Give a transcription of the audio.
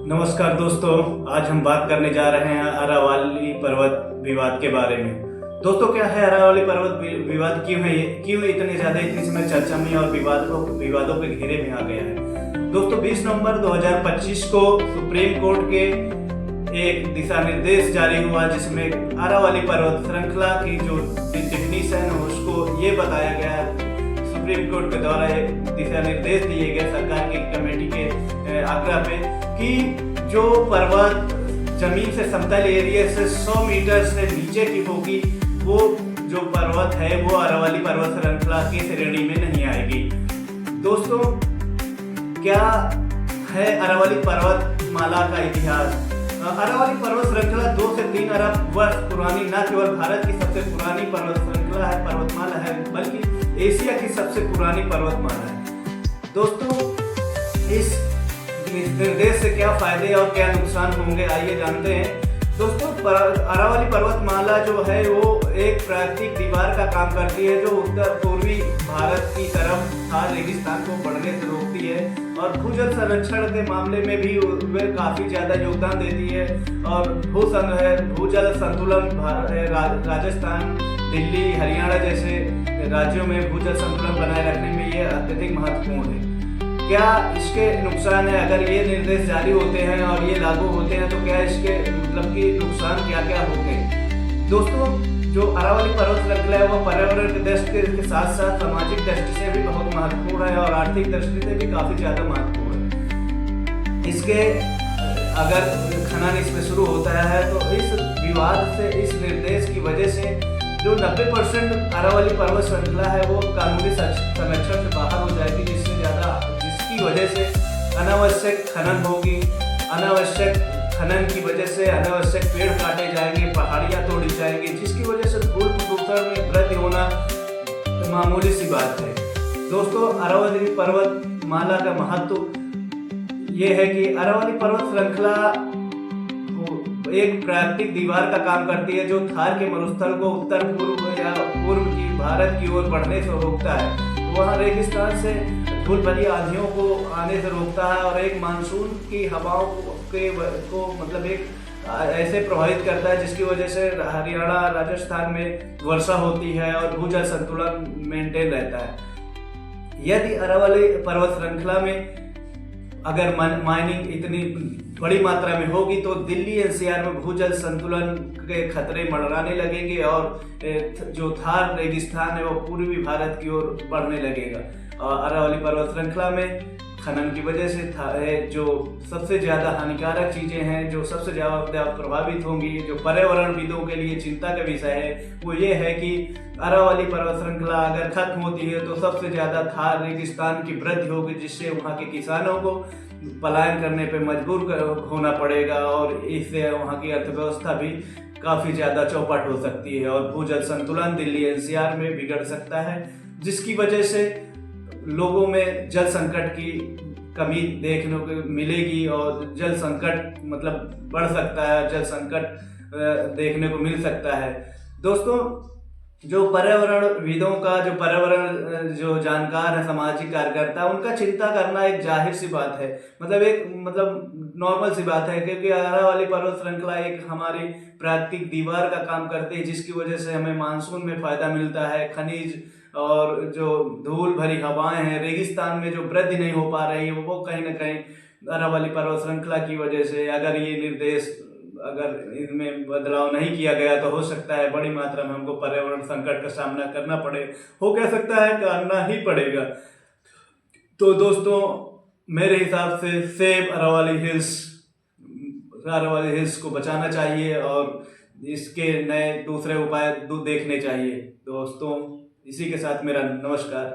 नमस्कार दोस्तों, आज हम बात करने जा रहे हैं अरावली पर्वत विवाद के बारे में। दोस्तों, क्या है अरावली पर्वत विवाद? क्यों इतने ज्यादा इतनी समय चर्चा में और विवादों के घेरे में आ गया है? दोस्तों, 20 नवंबर 2025 को सुप्रीम कोर्ट के एक दिशा निर्देश जारी हुआ, जिसमें अरावली पर्वत श्रृंखला की जो डिफिनीशन है उसको ये बताया गया, सुप्रीम कोर्ट के द्वारा दिशा निर्देश दिए गए सरकार की कमेटी के आग्रह पे, कि जो पर्वत जमीन से समतल एरिया से 100 मीटर से नीचे की होगी, वो जो पर्वत है वो अरावली पर्वत श्रृंखला की श्रेणी में नहीं आएगी। दोस्तों, क्या है अरावली पर्वत माला का इतिहास? अरावली पर्वत श्रृंखला 2 से 3 अरब वर्ष पुरानी न केवल भारत की सबसे पुरानी पर्वत श्रृंखला है, पर्वतमाला है, बल्कि एशिया की सबसे पुरानी पर्वतमाला है। दोस्तों, इस निर्देश से क्या फायदे और क्या नुकसान होंगे, आइए जानते हैं। दोस्तों, अरावली पर्वतमाला जो है वो एक प्राकृतिक दीवार का काम करती है, जो उत्तर पूर्वी भारत की तरफ थार रेगिस्तान को बढ़ने से रोकती है और भूजल संरक्षण के मामले में भी वे काफी ज्यादा योगदान देती है। और भूजल संतुलन राजस्थान, दिल्ली, हरियाणा जैसे राज्यों में भूजल संतुलन बनाए रखने में ये अत्यधिक महत्वपूर्ण है। क्या इसके नुकसान है? अगर ये निर्देश जारी होते हैं और ये लागू होते हैं तो क्या इसके मतलब कि नुकसान क्या क्या होंगे? दोस्तों, जो अरावली पर्वत श्रृंखला है वो पर्यावरण की दृष्टि के साथ साथ सामाजिक दृष्टि से भी बहुत महत्वपूर्ण है और आर्थिक दृष्टि से भी काफी ज्यादा महत्वपूर्ण है। इसके अगर खनन इसमें शुरू होता है तो इस विवाद से, इस निर्देश की वजह से जो 90% अरावली पर्वत श्रृंखला है वो कानूनी संरक्षण से बाहर हो जाएगी, जिसकी वजह से अनावश्यक खनन होगी। अनावश्यक खनन की वजह से अनावश्यक पेड़ काटे जाएंगे, पहाड़ियां तोड़ी जाएंगी, जिसकी वजह से धूल प्रदूषण में वृद्धि होना मामूली सी बात है। दोस्तों, अरावली पर्वत माला का महत्व ये है कि अरावली पर्वत श्रृंखला एक प्राकृतिक दीवार का काम करती है, जो थार के मरुस्थल को उत्तर पूर्व या पूर्व की भारत की ओर बढ़ने से रोकता है। वहाँ रेगिस्तान से धूल भरी आंधियों को आने से रोकता है और एक मानसून की हवाओं को मतलब एक ऐसे प्रभावित करता है, जिसकी वजह से हरियाणा, राजस्थान में वर्षा होती है और भूजल संतुलन मेंटेन रहता है। यदि अरावली पर्वत श्रृंखला में अगर माइनिंग इतनी बड़ी मात्रा में होगी तो दिल्ली एनसीआर में भूजल संतुलन के खतरे मंडराने लगेंगे और जो थार रेगिस्तान है वो पूर्वी भारत की ओर बढ़ने लगेगा। और अरावली पर्वत श्रृंखला में खनन की वजह से जो सबसे ज्यादा हानिकारक चीजें हैं, जो सबसे ज्यादा प्रभावित होंगी, जो पर्यावरणविदों के लिए चिंता का विषय है, वो ये है कि अरावली पर्वत श्रृंखला अगर खत्म होती है तो सबसे ज्यादा थार रेगिस्तान की वृद्धि होगी, जिससे वहाँ के किसानों को पलायन करने पे मजबूर होना पड़ेगा और इससे वहाँ की अर्थव्यवस्था भी काफी ज्यादा चौपट हो सकती है और भूजल संतुलन दिल्ली एनसीआर में बिगड़ सकता है, जिसकी वजह से लोगों में जल संकट की कमी देखने को मिलेगी और जल संकट मतलब बढ़ सकता है, जल संकट देखने को मिल सकता है। दोस्तों, जो पर्यावरणविदों का जो जानकार है, सामाजिक कार्यकर्ता, उनका चिंता करना एक जाहिर सी बात है, मतलब नॉर्मल सी बात है, क्योंकि अरावली पर्वत श्रृंखला एक हमारी प्राकृतिक दीवार का काम करती है, जिसकी वजह से हमें मानसून में फायदा मिलता है। खनिज और जो धूल भरी हवाएं हैं, रेगिस्तान में जो वृद्धि नहीं हो पा रही है, वो कहीं ना कहीं अरावली पर्वत श्रृंखला की वजह से, अगर ये निर्देश अगर इनमें बदलाव नहीं किया गया तो हो सकता है बड़ी मात्रा में हमको पर्यावरण संकट का सामना करना पड़े, हो क्या सकता है, करना ही पड़ेगा। तो दोस्तों, मेरे हिसाब से सेव अरावली हिल्स को बचाना चाहिए और इसके नए दूसरे उपाय देखने चाहिए। दोस्तों, इसी के साथ मेरा नमस्कार।